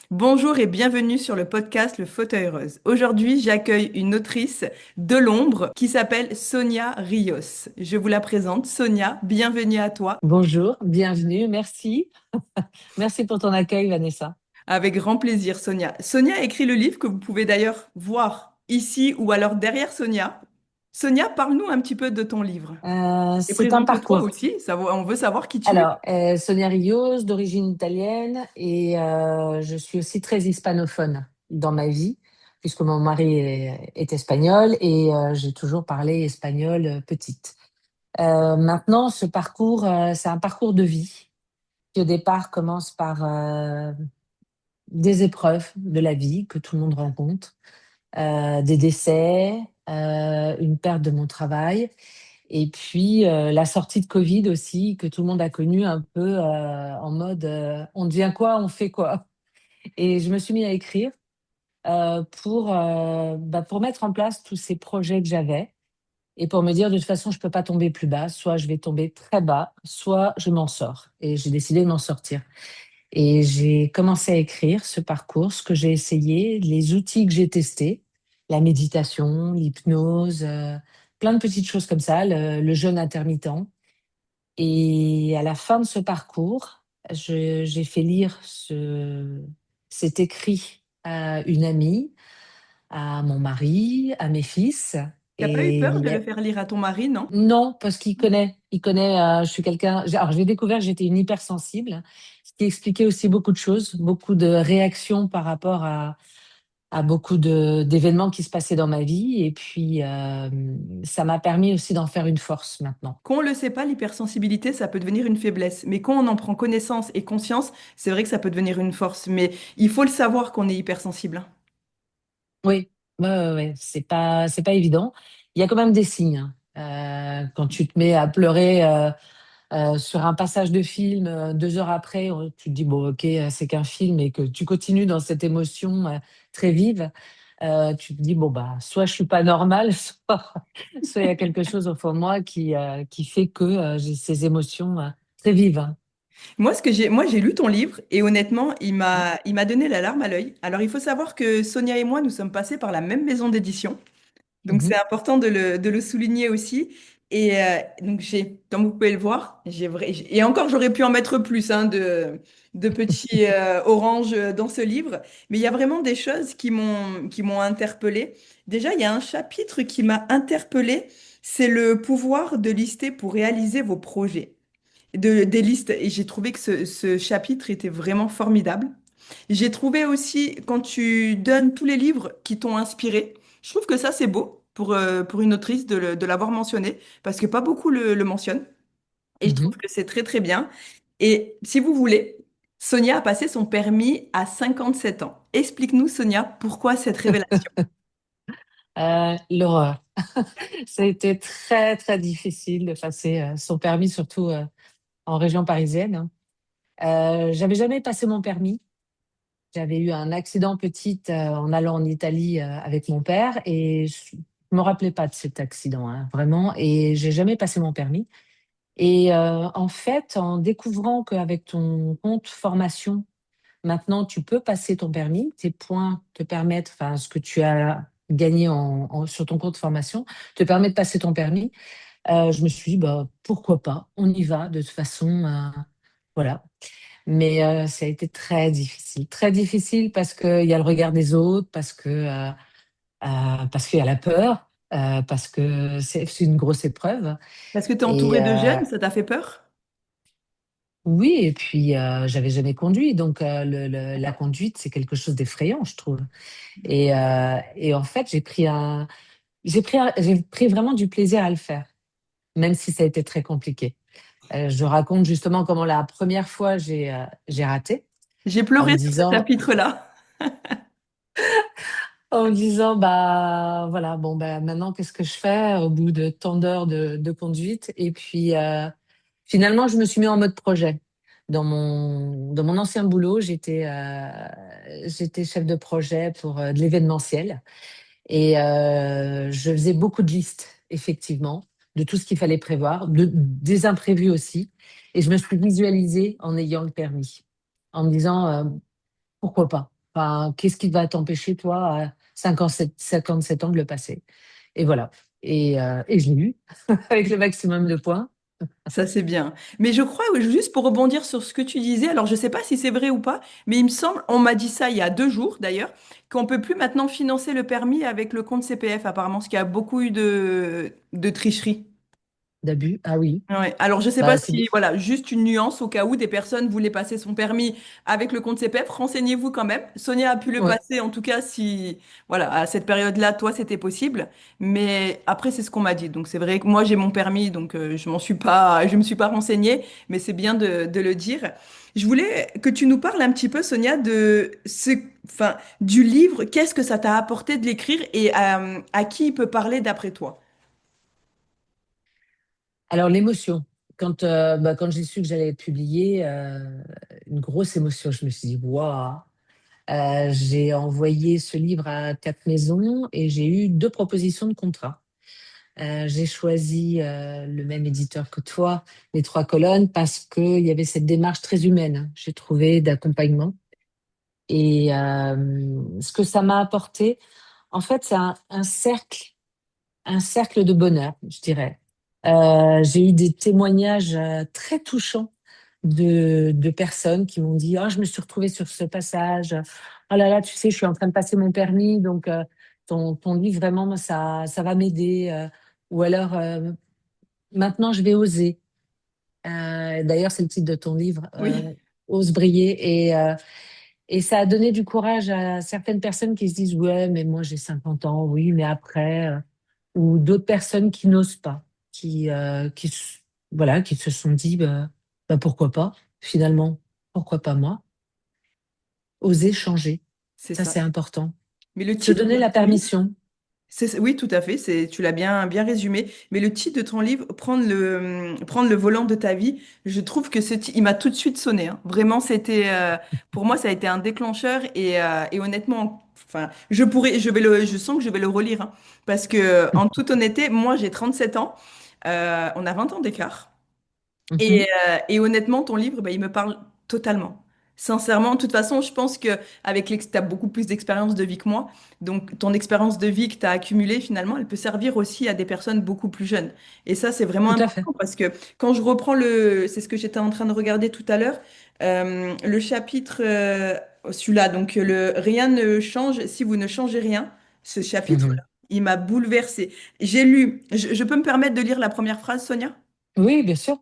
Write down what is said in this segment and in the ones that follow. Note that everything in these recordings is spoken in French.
Bonjour et bienvenue sur le podcast Le Fauteuil Rose. Aujourd'hui, j'accueille une autrice de l'ombre qui s'appelle Sonia Rios. Je vous la présente. Sonia, bienvenue à toi. Bonjour, bienvenue, merci. Merci pour ton accueil, Vanessa. Avec grand plaisir, Sonia. Sonia a écrit le livre que vous pouvez d'ailleurs voir ici ou alors derrière Sonia. Sonia, parle-nous un petit peu de ton livre. Et C'est un présente-toi parcours. aussi, on veut savoir qui tu es. Alors, Sonia Rios, d'origine italienne, et je suis aussi très hispanophone dans ma vie, puisque mon mari est espagnol et j'ai toujours parlé espagnol petite. Maintenant, ce parcours, c'est un parcours de vie qui au départ commence par des épreuves de la vie que tout le monde rencontre, des décès, une perte de mon travail. Et puis la sortie de Covid aussi, que tout le monde a connu un peu en mode on devient quoi, on fait quoi. Et je me suis mis à écrire pour mettre en place tous ces projets que j'avais et pour me dire de toute façon, je peux pas tomber plus bas, soit je vais tomber très bas, soit je m'en sors. Et j'ai décidé de m'en sortir. Et j'ai commencé à écrire ce parcours, ce que j'ai essayé, les outils que j'ai testés, la méditation, l'hypnose, plein de petites choses comme ça, le jeûne intermittent. Et à la fin de ce parcours, j'ai fait lire cet écrit à une amie, à mon mari, à mes fils. T'as pas eu Et peur de le faire lire à ton mari, non? non, parce qu'il connaît, je suis quelqu'un, alors j'ai découvert que j'étais une hypersensible, ce qui expliquait aussi beaucoup de choses, beaucoup de réactions par rapport à beaucoup d'événements qui se passaient dans ma vie. Et puis, ça m'a permis aussi d'en faire une force maintenant. Quand on le sait pas, l'hypersensibilité, ça peut devenir une faiblesse. Mais quand on en prend connaissance et conscience, c'est vrai que ça peut devenir une force. Mais il faut le savoir qu'on est hypersensible. Oui, ouais, ouais, ouais. C'est pas évident. Il y a quand même des signes, hein. Quand tu te mets à pleurer sur un passage de film, 2 heures après, tu te dis, bon, ok, c'est qu'un film et que tu continues dans cette émotion très vive, tu te dis, bon, bah, soit je suis pas normale, soit il y a quelque chose au fond de moi qui fait que j'ai ces émotions très vives, hein. Moi, j'ai lu ton livre et honnêtement, il m'a donné la larme à l'œil. Alors, il faut savoir que Sonia et moi, nous sommes passés par la même maison d'édition. Donc, c'est Mhm, important de le souligner aussi. Et donc, comme vous pouvez le voir, et encore, j'aurais pu en mettre plus hein, de petits oranges dans ce livre. Mais il y a vraiment des choses qui m'ont interpellée. Déjà, il y a un chapitre qui m'a interpellée, c'est le pouvoir de lister pour réaliser vos projets. Des listes. Et j'ai trouvé que ce chapitre était vraiment formidable. J'ai trouvé aussi, quand tu donnes tous les livres qui t'ont inspiré, je trouve que ça, c'est beau pour une autrice de l'avoir mentionné, parce que pas beaucoup le mentionnent. Et je trouve mhm. que c'est très, très bien. Et si vous voulez, Sonia a passé son permis à 57 ans. Explique-nous, Sonia, pourquoi cette révélation? L'horreur. Ça a été très, très difficile de passer son permis, surtout en région parisienne, hein. J'avais jamais passé mon permis. J'avais eu un accident petite en allant en Italie avec mon père et je me rappelais pas de cet accident, hein, vraiment. Et j'ai jamais passé mon permis. Et en fait, en découvrant qu'avec ton compte formation, maintenant tu peux passer ton permis, tes points te permettent, enfin ce que tu as gagné sur ton compte formation, te permet de passer ton permis. Je me suis dit, bah, pourquoi pas, on y va de toute façon. Voilà. Mais ça a été très difficile parce qu'il y a le regard des autres, parce qu'il y a la peur, parce que c'est une grosse épreuve. Parce que tu es Et entourée de jeunes, ça t'a fait peur? oui, et puis j'avais jamais conduit, donc la conduite c'est quelque chose d'effrayant, je trouve. Et en fait, j'ai pris vraiment du plaisir à le faire, même si ça a été très compliqué. Je raconte justement comment la première fois j'ai raté J'ai en me pleuré sur ce disant chapitre-là. en me disant, bah voilà, bon, bah, maintenant, qu'est-ce que je fais au bout de tant d'heures de conduite? Et puis, finalement, je me suis mis en mode projet. Dans mon ancien boulot, j'étais chef de projet pour de l'événementiel. Et je faisais beaucoup de listes, effectivement, de tout ce qu'il fallait prévoir, des imprévus aussi. Et je me suis visualisée en ayant le permis, en me disant, pourquoi pas? Enfin, qu'est-ce qui va t'empêcher, toi, à 57 ans, de le passer? Et voilà. Et je l'ai eu avec le maximum de points. Ça, c'est bien. Mais je crois, oui, juste pour rebondir sur ce que tu disais, alors je ne sais pas si c'est vrai ou pas, mais il me semble, on m'a dit ça il y a 2 jours d'ailleurs, qu'on peut plus maintenant financer le permis avec le compte CPF apparemment, parce qu'il y a beaucoup eu de tricheries. D'abus. Ah oui. Ouais. Alors, je ne sais pas Bah, c'est si, voilà, juste une nuance au cas où des personnes voulaient passer son permis avec le compte CPF, renseignez-vous quand même. Sonia a pu le ouais. passer, en tout cas, si, voilà, à cette période-là, toi, c'était possible. Mais après, c'est ce qu'on m'a dit. Donc, c'est vrai que moi, j'ai mon permis, donc je me suis pas renseignée, mais c'est bien de le dire. Je voulais que tu nous parles un petit peu, Sonia, enfin, du livre. Qu'est-ce que ça t'a apporté de l'écrire et à qui il peut parler d'après toi? Alors, l'émotion. Quand j'ai su que j'allais être publiée, une grosse émotion. Je me suis dit, waouh. J'ai envoyé ce livre à 4 maisons et j'ai eu 2 propositions de contrat. J'ai choisi le même éditeur que toi, Les Trois Colonnes, parce qu'il y avait cette démarche très humaine, hein, j'ai trouvé, d'accompagnement. Et ce que ça m'a apporté, en fait, c'est un cercle de bonheur, je dirais. J'ai eu des témoignages très touchants de personnes qui m'ont dit, oh, je me suis retrouvée sur ce passage. Oh là là, tu sais, je suis en train de passer mon permis, donc ton livre, vraiment, moi, ça va m'aider. Ou alors, maintenant, je vais oser. D'ailleurs, c'est le titre de ton livre, Oui, Ose briller. Et ça a donné du courage à certaines personnes qui se disent, ouais, mais moi, j'ai 50 ans, oui, mais après, ou d'autres personnes qui n'osent pas, voilà, qui se sont dit, pourquoi pas, finalement, pourquoi pas moi? Oser changer, c'est ça, ça. c'est important. Mais le Se titre donner de la ton livre, permission. oui, tout à fait, tu l'as bien résumé. Mais le titre de ton livre, prendre le volant de ta vie, je trouve que il m'a tout de suite sonné, hein. Vraiment, pour moi, ça a été un déclencheur et honnêtement, enfin, je sens que je vais le relire, hein. Parce que, en toute honnêteté, moi, j'ai 37 ans, on a 20 ans d'écart. Mhm, Et honnêtement, ton livre, bah, il me parle totalement. Sincèrement, de toute façon, je pense que tu as beaucoup plus d'expérience de vie que moi. Donc, ton expérience de vie que tu as accumulée, finalement, elle peut servir aussi à des personnes beaucoup plus jeunes. Et ça, c'est vraiment tout à fait. important parce que quand je reprends c'est ce que j'étais en train de regarder tout à l'heure, le chapitre, celui-là, donc Rien ne change si vous ne changez rien, ce chapitre-là, Mhm. il m'a bouleversée. J'ai lu, je peux me permettre de lire la première phrase, Sonia? Oui, bien sûr,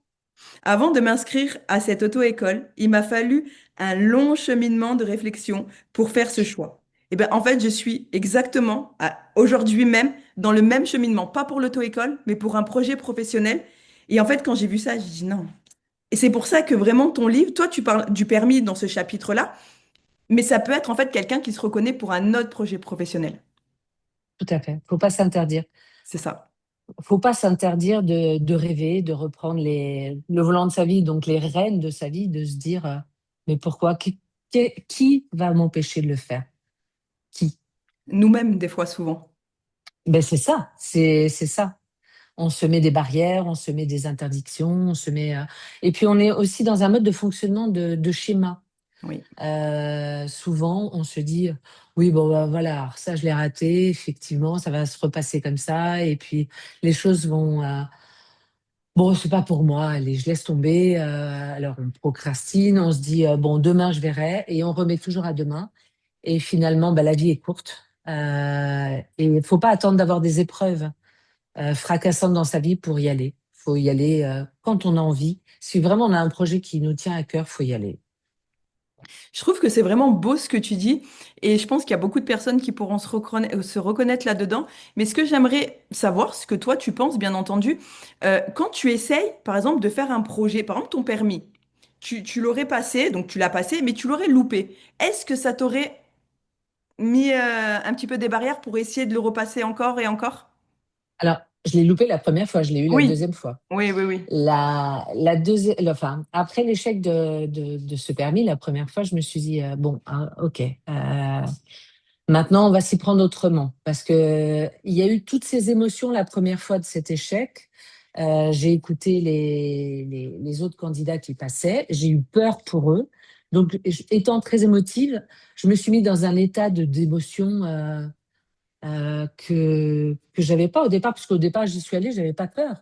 Avant de m'inscrire à cette auto-école, il m'a fallu un long cheminement de réflexion pour faire ce choix. Et ben, en fait, je suis exactement aujourd'hui même dans le même cheminement, pas pour l'auto-école, mais pour un projet professionnel. Et en fait, quand j'ai vu ça, j'ai dit non. Et c'est pour ça que vraiment ton livre, toi, tu parles du permis dans ce chapitre-là, mais ça peut être en fait quelqu'un qui se reconnaît pour un autre projet professionnel. tout à fait. Faut pas s'interdire. C'est ça. Faut pas s'interdire de rêver, de reprendre le volant de sa vie, donc les rênes de sa vie, de se dire, mais pourquoi? Qui va m'empêcher de le faire? Qui? Nous-mêmes, des fois, souvent. Ben c'est ça, c'est ça. On se met des barrières, on se met des interdictions, et puis on est aussi dans un mode de fonctionnement de schéma. Oui. Souvent, on se dit, oui, bon, bah, voilà, alors ça, je l'ai raté, effectivement, ça va se repasser comme ça, et puis les choses vont, bon, c'est pas pour moi, allez, je laisse tomber. Alors, on procrastine, on se dit, bon, demain, je verrai, et on remet toujours à demain. Et finalement, bah, la vie est courte. Et il faut pas attendre d'avoir des épreuves fracassantes dans sa vie pour y aller. Faut y aller quand on a envie. Si vraiment on a un projet qui nous tient à cœur, faut y aller. Je trouve que c'est vraiment beau ce que tu dis et je pense qu'il y a beaucoup de personnes qui pourront se reconnaître là-dedans. Mais ce que j'aimerais savoir, ce que toi tu penses, bien entendu, quand tu essayes, par exemple, de faire un projet, par exemple ton permis, tu l'aurais passé, donc tu l'as passé, mais tu l'aurais loupé. Est-ce que ça t'aurait mis un petit peu des barrières pour essayer de le repasser encore et encore? Alors, je l'ai loupé la première fois, je l'ai eu la Oui, deuxième fois. oui, oui, oui. La deuxième, enfin, après l'échec de ce permis, la première fois, je me suis dit, bon, hein, ok, maintenant on va s'y prendre autrement. Parce que il y a eu toutes ces émotions la première fois de cet échec. J'ai écouté les autres candidats qui passaient, j'ai eu peur pour eux. Donc, étant très émotive, je me suis mis dans un état d'émotion que j'avais pas au départ, parce qu'au départ, j'y suis allée, j'avais pas peur.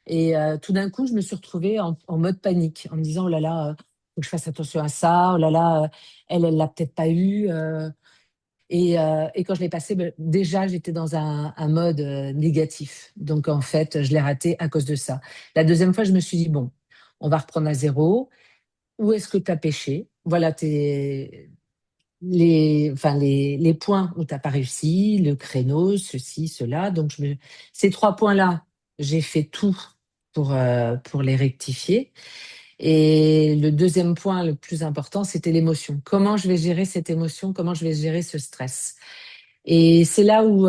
Et tout d'un coup, je me suis retrouvée en mode panique, en me disant, oh là là, faut que je fasse attention à ça, oh là là, elle l'a peut-être pas eu. Et quand je l'ai passé, ben, déjà, j'étais dans un mode négatif. Donc, en fait, je l'ai raté à cause de ça. La deuxième fois, je me suis dit, bon, on va reprendre à zéro. Où est-ce que tu as pêché? Voilà enfin, les points où tu n'as pas réussi, le créneau, ceci, cela. Donc, ces 3 points-là, j'ai fait tout pour les rectifier. Et le deuxième point, le plus important, c'était l'émotion. Comment je vais gérer cette émotion? Comment je vais gérer ce stress? Et c'est là où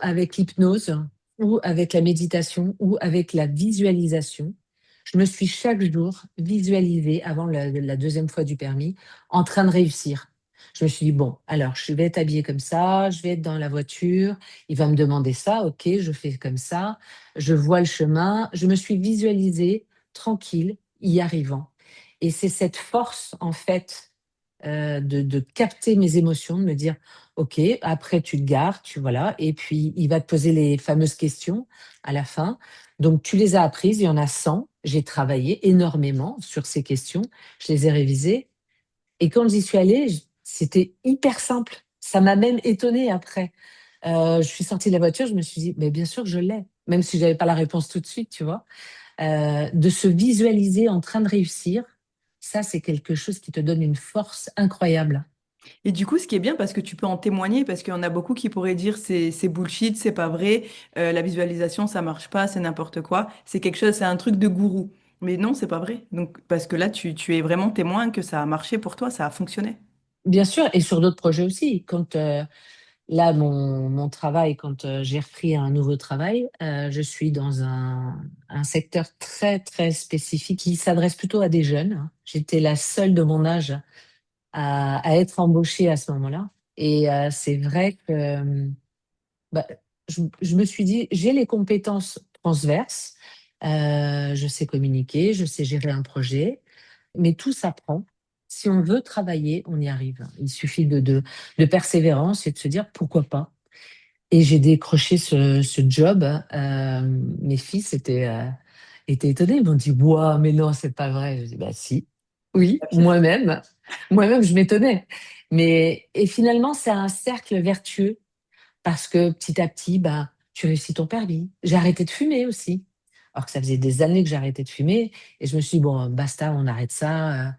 avec l'hypnose, ou avec la méditation, ou avec la visualisation, je me suis chaque jour visualisée avant la deuxième fois du permis en train de réussir. Je me suis dit, bon, alors je vais être habillée comme ça, je vais être dans la voiture, il va me demander ça, ok, je fais comme ça, je vois le chemin, je me suis visualisée tranquille, y arrivant. Et c'est cette force, en fait, de capter mes émotions, de me dire, OK, après tu te gares, voilà, et puis il va te poser les fameuses questions à la fin. Donc tu les as apprises, il y en a 100. J'ai travaillé énormément sur ces questions, je les ai révisées. Et quand j'y suis allée, c'était hyper simple. Ça m'a même étonnée après. Je suis sortie de la voiture, je me suis dit, mais bien sûr que je l'ai, même si je n'avais pas la réponse tout de suite, tu vois. De se visualiser en train de réussir, ça, c'est quelque chose qui te donne une force incroyable. Et du coup, ce qui est bien, parce que tu peux en témoigner, parce qu'il y en a beaucoup qui pourraient dire c'est bullshit, c'est pas vrai, la visualisation, ça marche pas, c'est n'importe quoi, c'est quelque chose, c'est un truc de gourou. Mais non, c'est pas vrai. Donc, parce que là, tu es vraiment témoin que ça a marché pour toi, ça a fonctionné. Bien sûr, et sur d'autres projets aussi. Quand là, mon travail, quand j'ai repris un nouveau travail, je suis dans un secteur très, très spécifique qui s'adresse plutôt à des jeunes, hein. J'étais la seule de mon âge à être embauchée à ce moment-là. Et c'est vrai que bah, je me suis dit, j'ai les compétences transverses, je sais communiquer, je sais gérer un projet, mais tout s'apprend. Si on veut travailler, on y arrive. Il suffit de persévérance et de se dire pourquoi pas. Et j'ai décroché ce job. Mes fils étaient étonnés. Ils m'ont dit, waouh, mais non, c'est pas vrai. Je dis, bah si, oui, moi-même, je m'étonnais. Et finalement, c'est un cercle vertueux parce que petit à petit, bah, tu réussis ton permis. J'ai arrêté de fumer aussi. Alors que ça faisait des années que j'arrêtais de fumer. Et je me suis dit, bon, basta, on arrête ça.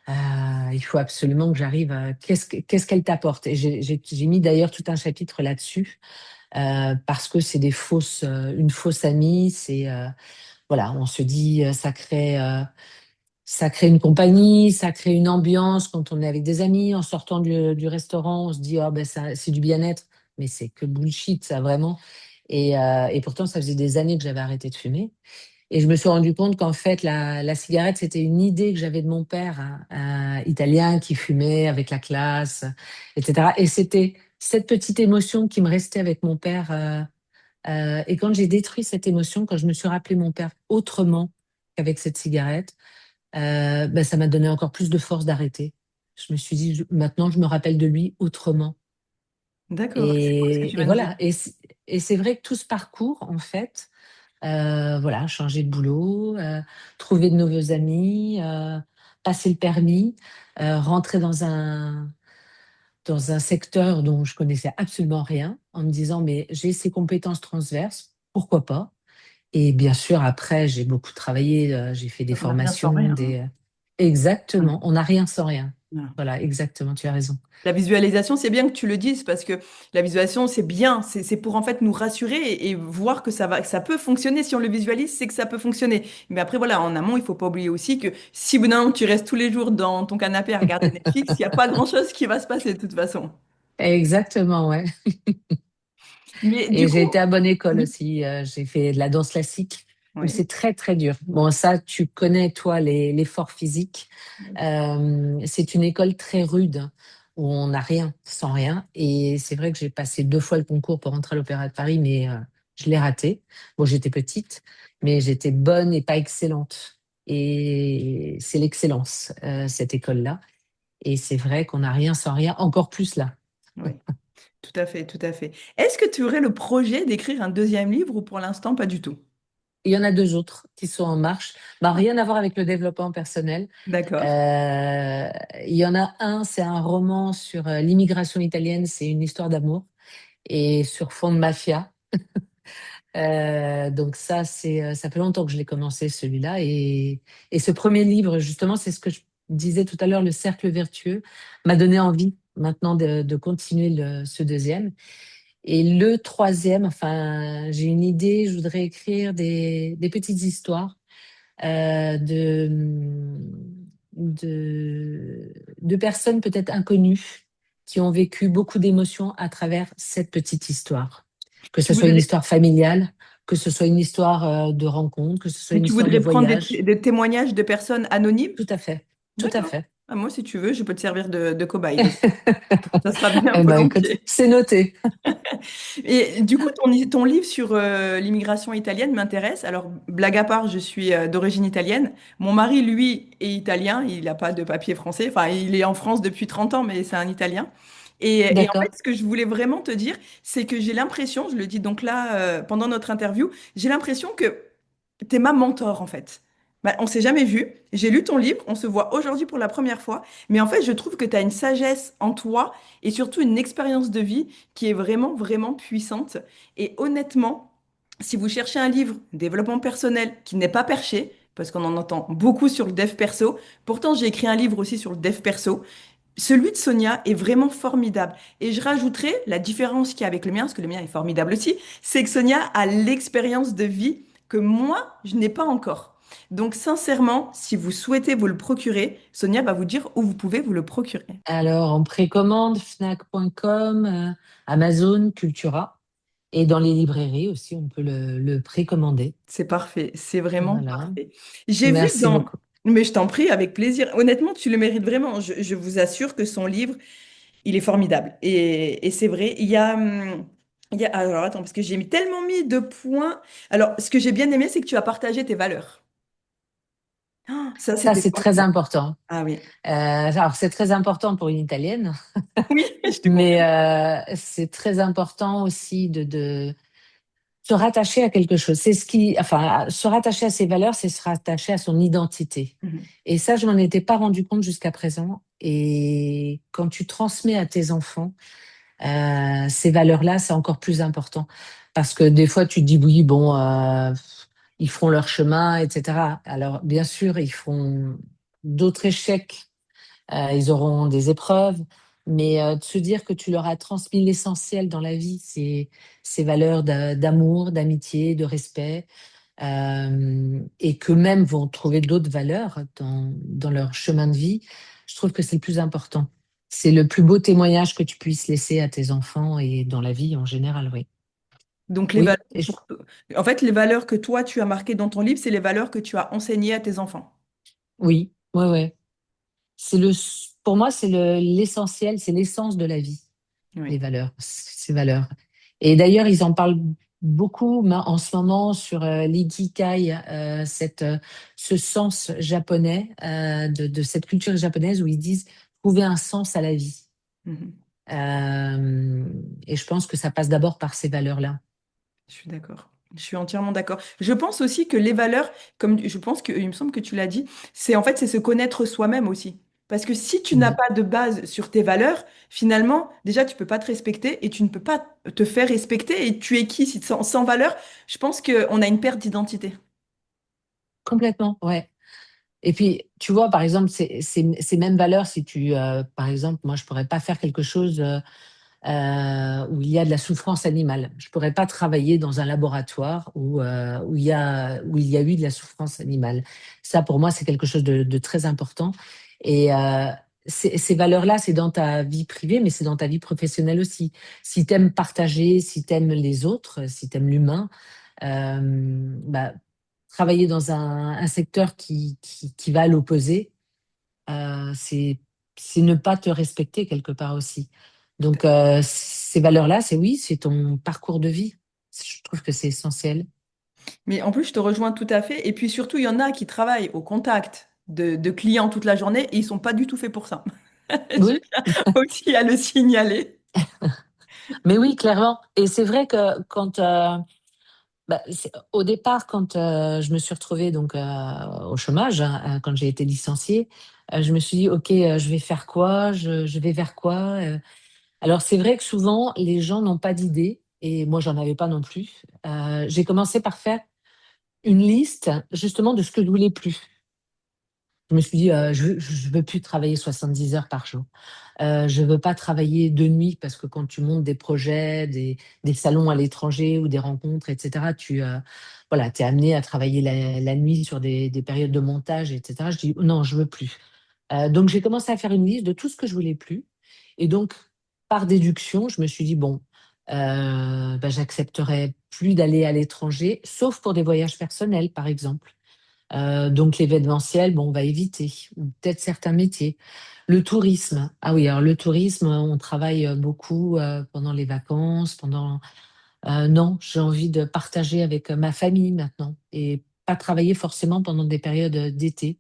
Il faut absolument que j'arrive à... Qu'est-ce qu'elle t'apporte? Et j'ai mis d'ailleurs tout un chapitre là-dessus, parce que c'est une fausse amie. Voilà, on se dit, ça crée une compagnie, ça crée une ambiance quand on est avec des amis. En sortant du restaurant, on se dit, oh, ben ça, c'est du bien-être. Mais c'est que bullshit, ça, vraiment. Et pourtant, ça faisait des années que j'avais arrêté de fumer. Et je me suis rendu compte qu'en fait, la cigarette, c'était une idée que j'avais de mon père, italien, qui fumait avec la classe, etc. Et c'était cette petite émotion qui me restait avec mon père. Et quand j'ai détruit cette émotion, quand je me suis rappelé mon père autrement qu'avec cette cigarette, ben, ça m'a donné encore plus de force d'arrêter. Je me suis dit, maintenant, je me rappelle de lui autrement. D'accord, c'est beau ce que tu Et viens de dire. voilà. Et c'est vrai que tout ce parcours, en fait, voilà, changer de boulot, trouver de nouveaux amis, passer le permis, rentrer dans un secteur dont je connaissais absolument rien, en me disant, mais j'ai ces compétences transverses, pourquoi pas? Et bien sûr, après, j'ai beaucoup travaillé, j'ai fait des On n'a rien sans formations, rien, hein. Exactement, on n'a rien sans rien. Voilà. Voilà, exactement, tu as raison. La visualisation, c'est bien que tu le dises parce que la visualisation, c'est bien, c'est pour en fait nous rassurer et voir que ça va, que ça peut fonctionner. Si on le visualise, c'est que ça peut fonctionner. Mais après, voilà, en amont, il faut pas oublier aussi que si non, tu restes tous les jours dans ton canapé à regarder Netflix, il n'y a pas grand-chose qui va se passer de toute façon. Exactement, ouais. Mais du Et j'ai coup, été à bonne école oui. aussi. J'ai fait de la danse classique, où Oui. c'est très, très dur. Bon, ça, tu connais, toi, l'effort physique. C'est une école très rude, où on n'a rien, sans rien. Et c'est vrai que j'ai passé 2 fois le concours pour rentrer à l'Opéra de Paris, mais je l'ai raté. Bon, j'étais petite, mais j'étais bonne et pas excellente. et c'est l'excellence, cette école-là. Et c'est vrai qu'on n'a rien sans rien, encore plus là. Oui, tout à fait, tout à fait. Est-ce que tu aurais le projet d'écrire un deuxième livre ou pour l'instant pas du tout? Il y en a deux autres qui sont en marche. Bah, rien à voir avec le développement personnel. D'accord. Euh, il y en a un, c'est un roman sur l'immigration italienne, c'est une histoire d'amour et sur fond de mafia. Donc ça, ça fait longtemps que je l'ai commencé celui-là. Et ce premier livre, justement, c'est ce que je disais tout à l'heure, le cercle vertueux, m'a donné envie maintenant de continuer ce deuxième. Et le troisième, enfin, j'ai une idée, je voudrais écrire des petites histoires de personnes peut-être inconnues qui ont vécu beaucoup d'émotions à travers cette petite histoire. Que Tu ce soit une voudrais, histoire familiale, que ce soit une histoire de rencontre, que ce soit mais une tu histoire de voudrais prendre voyage. des témoignages de personnes anonymes? Tout à fait, tout à D'accord. fait. Ah, moi, si tu veux, je peux te servir de cobaye dessus. Ça sera bien Eh ben, écoute, volontiers. c'est noté. Et du coup, ton livre sur l'immigration italienne m'intéresse. Alors, blague à part, je suis d'origine italienne. Mon mari, lui, est italien. Il n'a pas de papier français. Enfin, il est en France depuis 30 ans, mais c'est un Italien. Et en fait, D'accord. ce que je voulais vraiment te dire, c'est que j'ai l'impression, je le dis donc là pendant notre interview, j'ai l'impression que t'es ma mentor en fait. Bah, on s'est jamais vu. J'ai lu ton livre, on se voit aujourd'hui pour la première fois. Mais en fait, je trouve que tu as une sagesse en toi et surtout une expérience de vie qui est vraiment, vraiment puissante. Et honnêtement, si vous cherchez un livre développement personnel qui n'est pas perché, parce qu'on en entend beaucoup sur le dev perso, pourtant j'ai écrit un livre aussi sur le dev perso. Celui de Sonia est vraiment formidable. Et je rajouterai la différence qu'il y a avec le mien, parce que le mien est formidable aussi, c'est que Sonia a l'expérience de vie que moi, je n'ai pas encore. Donc sincèrement, si vous souhaitez vous le procurer, Sonia va vous dire où vous pouvez vous le procurer. Alors, en précommande, Fnac.com, Amazon, Cultura. Et dans les librairies aussi, on peut le précommander. C'est parfait, c'est vraiment Voilà. parfait. J'ai vu Merci dans... beaucoup. Mais je t'en prie, avec plaisir. Honnêtement, tu le mérites vraiment. Je vous assure que son livre, il est formidable. Et c'est vrai, Alors attends, parce que j'ai tellement mis de points. Alors, ce que j'ai bien aimé, c'est que tu as partagé tes valeurs. Ah, ça, Ça, c'était c'est très formidable. important. Ah oui. Alors, c'est très important pour une Italienne, Oui, je te mais confirme. c'est très important aussi de se rattacher à quelque chose. C'est ce qui, enfin, se rattacher à ses valeurs, c'est se rattacher à son identité. Mhm. Et ça, je m'en étais pas rendu compte jusqu'à présent. Et quand tu transmets à tes enfants ces valeurs-là, c'est encore plus important. Parce que des fois, tu te dis, oui, bon, ils feront leur chemin, etc. Alors, bien sûr, ils feront d'autres échecs, ils auront des épreuves, mais de se dire que tu leur as transmis l'essentiel dans la vie, c'est ces valeurs d'amour, d'amitié, de respect, et qu'eux-mêmes vont trouver d'autres valeurs dans leur chemin de vie, je trouve que c'est le plus important. C'est le plus beau témoignage que tu puisses laisser à tes enfants et dans la vie en général, oui. Donc, les valeurs, Oui, et en fait, les valeurs que toi, tu as marquées dans ton livre, c'est les valeurs que tu as enseignées à tes enfants. oui, ouais, ouais. Pour moi, c'est l'essentiel, c'est l'essence de la vie, les Oui. valeurs, ces valeurs. Et d'ailleurs, ils en parlent beaucoup en ce moment sur l'ikigai, ce sens japonais, de cette culture japonaise où ils disent trouver un sens à la vie. Mhm. Et je pense que ça passe d'abord par ces valeurs-là. Je suis d'accord. Je suis entièrement d'accord. Je pense aussi que les valeurs, comme je pense que, il me semble que tu l'as dit, c'est en fait c'est se connaître soi-même aussi. Parce que si tu n'as Oui, pas de base sur tes valeurs, finalement, déjà tu peux pas te respecter et tu ne peux pas te faire respecter. Et tu es qui si sans valeur? Je pense qu'on a une perte d'identité. complètement, ouais. Et puis, tu vois, par exemple, ces mêmes valeurs, si par exemple, moi, je pourrais pas faire quelque chose où il y a de la souffrance animale. Je pourrais pas travailler dans un laboratoire où il y a eu de la souffrance animale. Ça, pour moi, c'est quelque chose de très important. Et ces valeurs-là, c'est dans ta vie privée, mais c'est dans ta vie professionnelle aussi. Si tu aimes partager, si tu aimes les autres, si tu aimes l'humain, bah, travailler dans un secteur qui va à l'opposé, c'est ne pas te respecter quelque part aussi. Donc, ces valeurs-là, c'est oui, c'est ton parcours de vie. Je trouve que c'est essentiel. Mais en plus, je te rejoins tout à fait. Et puis surtout, il y en a qui travaillent au contact de clients toute la journée et ils sont pas du tout faits pour ça. Je Oui, tiens aussi à le signaler. mais oui, clairement. Et c'est vrai que quand, bah, au départ, quand je me suis retrouvée donc au chômage, hein, quand j'ai été licenciée, je me suis dit, OK, je vais faire quoi? Je vais vers quoi? Alors, c'est vrai que souvent, les gens n'ont pas d'idée, et moi, j'en avais pas non plus. J'ai commencé par faire une liste, justement, de ce que je voulais plus. Je me suis dit, je veux plus travailler 70 heures par jour. Je veux pas travailler de nuit parce que quand tu montes des projets, des salons à l'étranger ou des rencontres, etc., voilà, t'es amené à travailler la nuit sur des périodes de montage, etc. Je dis, non, je veux plus. Donc, j'ai commencé à faire une liste de tout ce que je voulais plus. Et donc, par déduction, je me suis dit, bon, bah, j'accepterai plus d'aller à l'étranger, sauf pour des voyages personnels, par exemple. Donc l'événementiel, bon, on va éviter, ou peut-être certains métiers. Le tourisme, ah oui, alors le tourisme, on travaille beaucoup pendant les vacances, non, j'ai envie de partager avec ma famille maintenant et pas travailler forcément pendant des périodes d'été,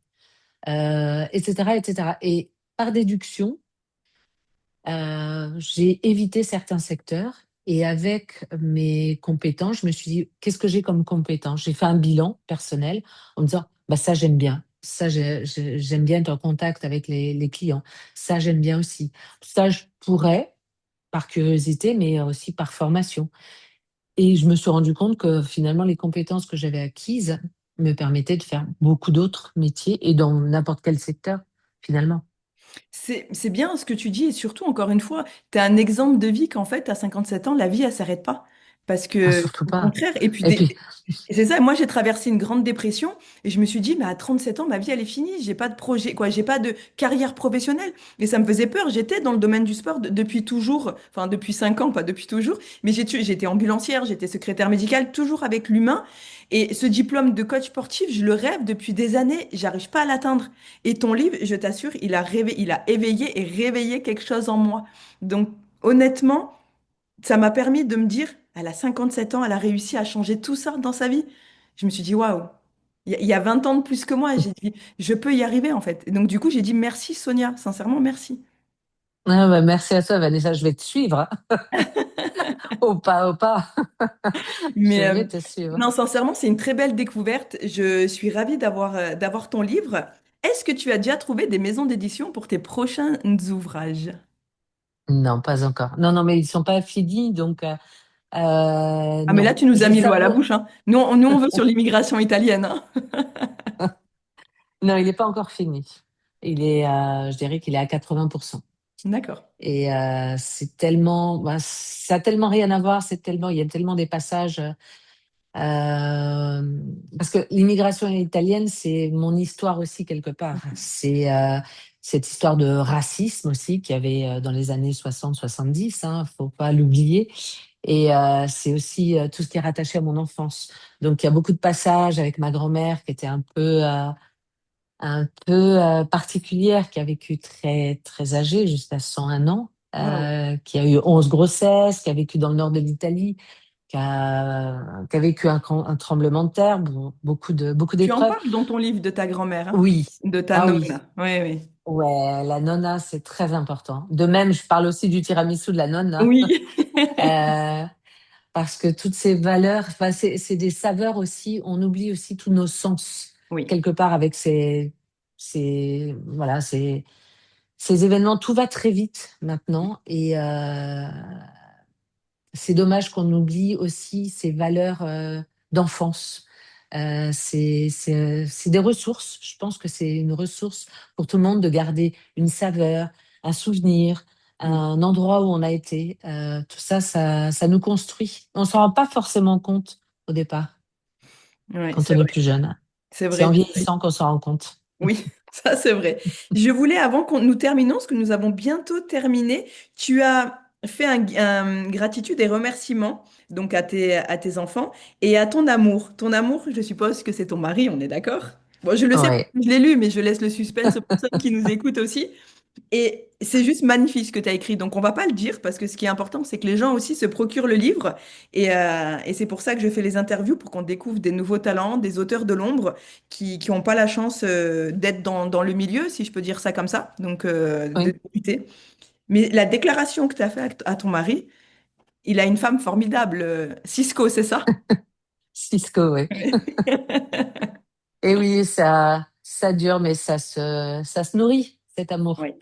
etc., etc. Et par déduction, j'ai évité certains secteurs et avec mes compétences, je me suis dit, qu'est-ce que j'ai comme compétences? J'ai fait un bilan personnel en me disant, bah ça j'aime bien, ça j'aime bien être en contact avec les clients, ça j'aime bien aussi. Ça je pourrais par curiosité, mais aussi par formation. Et je me suis rendu compte que finalement les compétences que j'avais acquises me permettaient de faire beaucoup d'autres métiers et dans n'importe quel secteur finalement. C'est bien ce que tu dis et surtout, encore une fois, tu es un exemple de vie qu'en fait, à 57 ans, la vie, elle s'arrête pas. Parce Ah, que, surtout au pas. contraire, et puis Et puis, et c'est ça, moi j'ai traversé une grande dépression et je me suis dit, mais à 37 ans, ma vie elle est finie, j'ai pas de projet, quoi, j'ai pas de carrière professionnelle. Et ça me faisait peur, j'étais dans le domaine du sport depuis toujours, enfin depuis 5 ans, pas depuis toujours, mais j'étais ambulancière, j'étais secrétaire médicale, toujours avec l'humain. Et ce diplôme de coach sportif, je le rêve depuis des années, j'arrive pas à l'atteindre. Et ton livre, je t'assure, il a éveillé et réveillé quelque chose en moi. Donc honnêtement, ça m'a permis de me dire, elle a 57 ans, elle a réussi à changer tout ça dans sa vie. Je me suis dit, waouh, il y a 20 ans de plus que moi, j'ai dit, je peux y arriver en fait. Et donc du coup, j'ai dit, merci Sonia, sincèrement, merci. ah bah, merci à toi, Vanessa. Je vais te suivre, hein. Au pas, au pas. Je Mais vais te suivre. non, sincèrement, c'est une très belle découverte. Je suis ravie d'avoir ton livre. Est-ce que tu as déjà trouvé des maisons d'édition pour tes prochains ouvrages? Non, pas encore. Non, non, mais ils sont pas finis, donc Ah, mais là, non. tu nous as Je mis l'eau à la savoure. bouche, hein. Nous, on veut sur l'immigration italienne, hein. Non, il n'est pas encore fini. Je dirais qu'il est à 80%. D'accord. Et c'est tellement, bah, ça a tellement rien à voir. Il y a tellement des passages. Parce que l'immigration italienne, c'est mon histoire aussi quelque part. C'est cette histoire de racisme aussi qu'il y avait dans les années 60-70, hein, faut pas l'oublier. Et c'est aussi tout ce qui est rattaché à mon enfance. Donc il y a beaucoup de passages avec ma grand-mère qui était un peu particulière, qui a vécu très très âgée, jusqu'à 101 ans, Waouh. qui a eu 11 grossesses, qui a vécu dans le nord de l'Italie, qui a vécu un tremblement de terre, beaucoup Tu en d'épreuves. parles dans ton livre de ta grand-mère, hein, Oui, de ta ah nonne. oui, Oui, oui. ouais, la nonna, c'est très important. De même, je parle aussi du tiramisu de la nonna, Oui. euh, parce que toutes ces valeurs, enfin, c'est des saveurs aussi, on oublie aussi tous nos sens, Oui. quelque part, avec voilà, ces événements. Tout va très vite maintenant, et c'est dommage qu'on oublie aussi ces valeurs d'enfance. C'est des ressources. Je pense que c'est une ressource pour tout le monde de garder une saveur, un souvenir, Mm. un endroit où on a été. Tout ça, ça nous construit. On s'en rend pas forcément compte au départ Ouais, quand c'est on est vrai. plus jeune. C'est C'est vrai, en c'est vrai. vieillissant qu'on s'en rend compte. Oui, ça c'est vrai. Je voulais, avant qu'on nous terminons, parce que nous avons bientôt terminé, tu as fait un gratitude et remerciement donc à tes enfants et à ton amour. Ton amour, je suppose que c'est ton mari, on est d'accord? Bon, je le sais, Ouais. je l'ai lu, mais je laisse le suspense aux personnes qui nous écoutent aussi. Et c'est juste magnifique ce que tu as écrit. Donc, on va pas le dire parce que ce qui est important, c'est que les gens aussi se procurent le livre. Et c'est pour ça que je fais les interviews pour qu'on découvre des nouveaux talents, des auteurs de l'ombre qui n'ont pas la chance d'être dans le milieu, si je peux dire ça comme ça. Donc, de Oui, débuter. Mais la déclaration que tu as faite à ton mari, il a une femme formidable. Cisco, c'est ça? Cisco, oui. Et oui, ça dure, mais ça se nourrit, cet amour. Oui.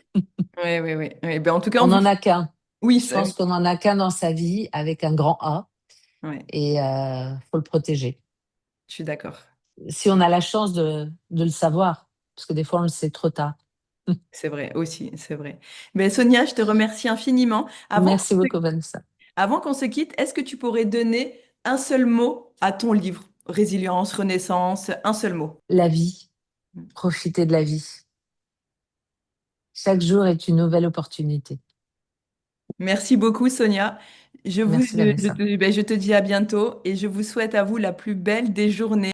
Oui, oui, oui. Oui. Ben, en tout cas, on On vous... n'en a qu'un. Oui, Je pense oui. qu'on n'en a qu'un dans sa vie avec un grand A Ouais, et faut le protéger. je suis d'accord. Si on a la chance de le savoir, parce que des fois on le sait trop tard. C'est vrai aussi, c'est vrai. Mais Sonia, je te remercie infiniment. Merci beaucoup, Vanessa. Avant qu'on se quitte, est-ce que tu pourrais donner un seul mot à ton livre? Résilience, Renaissance, un seul mot. La vie, profiter de la vie. Chaque jour est une nouvelle opportunité. Merci beaucoup, Sonia. Merci, Vanessa. Je te dis à bientôt et je vous souhaite à vous la plus belle des journées.